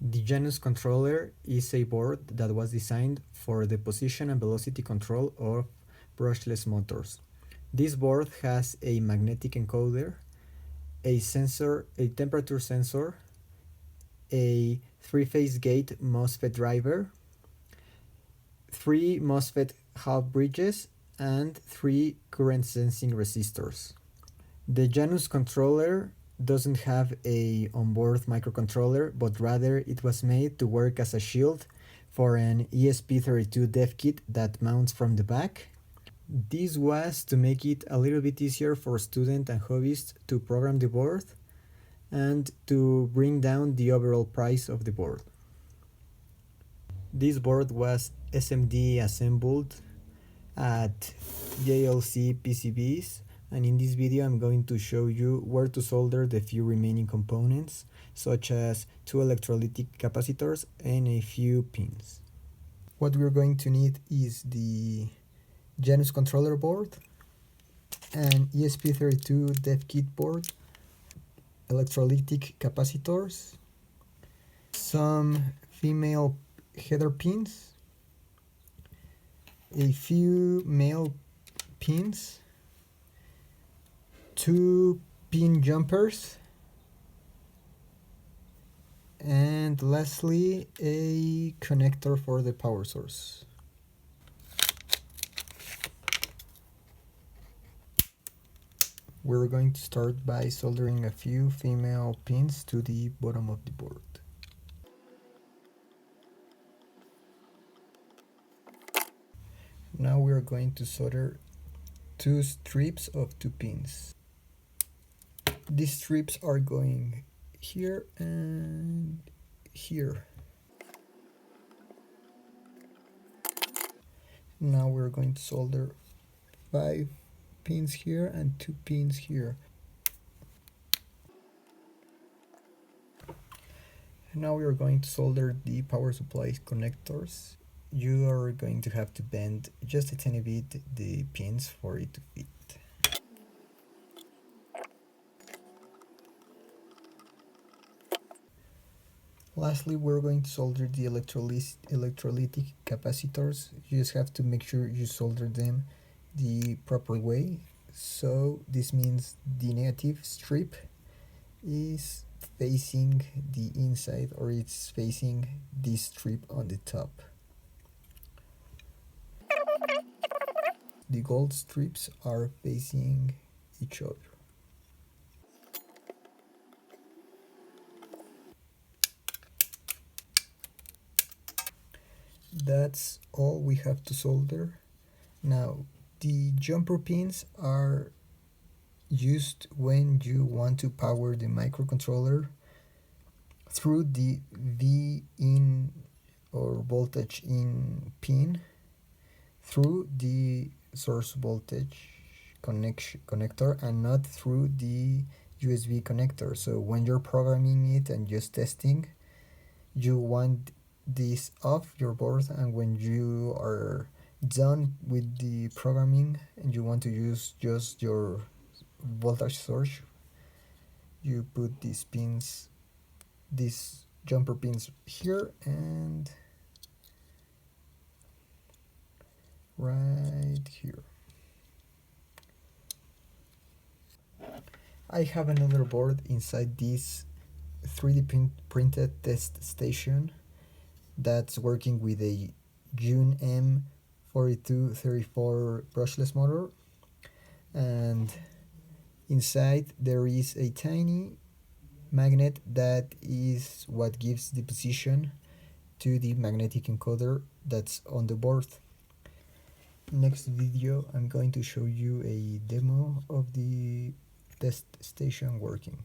The Janus Controller is a board that was designed for the position and velocity control of brushless motors. This board has a magnetic encoder, a sensor, a temperature sensor, a 3-phase gate MOSFET driver, 3 MOSFET half bridges, and 3 current sensing resistors. The Janus Controller doesn't have a onboard microcontroller, but rather it was made to work as a shield for an ESP32 dev kit that mounts from the back. This was to make it a little bit easier for students and hobbyists to program the board and to bring down the overall price of the board. This board was SMD assembled at JLC PCBs, and in this video I'm going to show you where to solder the few remaining components, such as 2 electrolytic capacitors and a few pins. What we're going to need is the Janus Controller board, an ESP32 dev kit board, electrolytic capacitors, some female header pins, a few male pins, 2 pin jumpers, and lastly a connector for the power source. We're going to start by soldering a few female pins to the bottom of the board. Now we're going to solder 2 strips of 2 pins. These strips are going here and here. Now we're going to solder 5 pins here and 2 pins here. Now we are going to solder the power supply connectors. You are going to have to bend just a tiny bit the pins for it to fit. Lastly, we're going to solder the electrolytic capacitors. You just have to make sure you solder them the proper way. So this means the negative strip is facing the inside, or it's facing this strip on the top. The gold strips are facing each other. That's all we have to solder. Now, the jumper pins are used when you want to power the microcontroller through the V in or voltage in pin through the source voltage connector and not through the USB connector. So when you're programming it and just testing, you want this off your board, and when you are done with the programming and you want to use just your voltage source, you put these pins, these jumper pins here and right here. I have another board inside this 3D printed test station that's working with a June M4234 brushless motor, and inside there is a tiny magnet that is what gives the position to the magnetic encoder that's on the board. Next video I'm going to show you a demo of the test station working.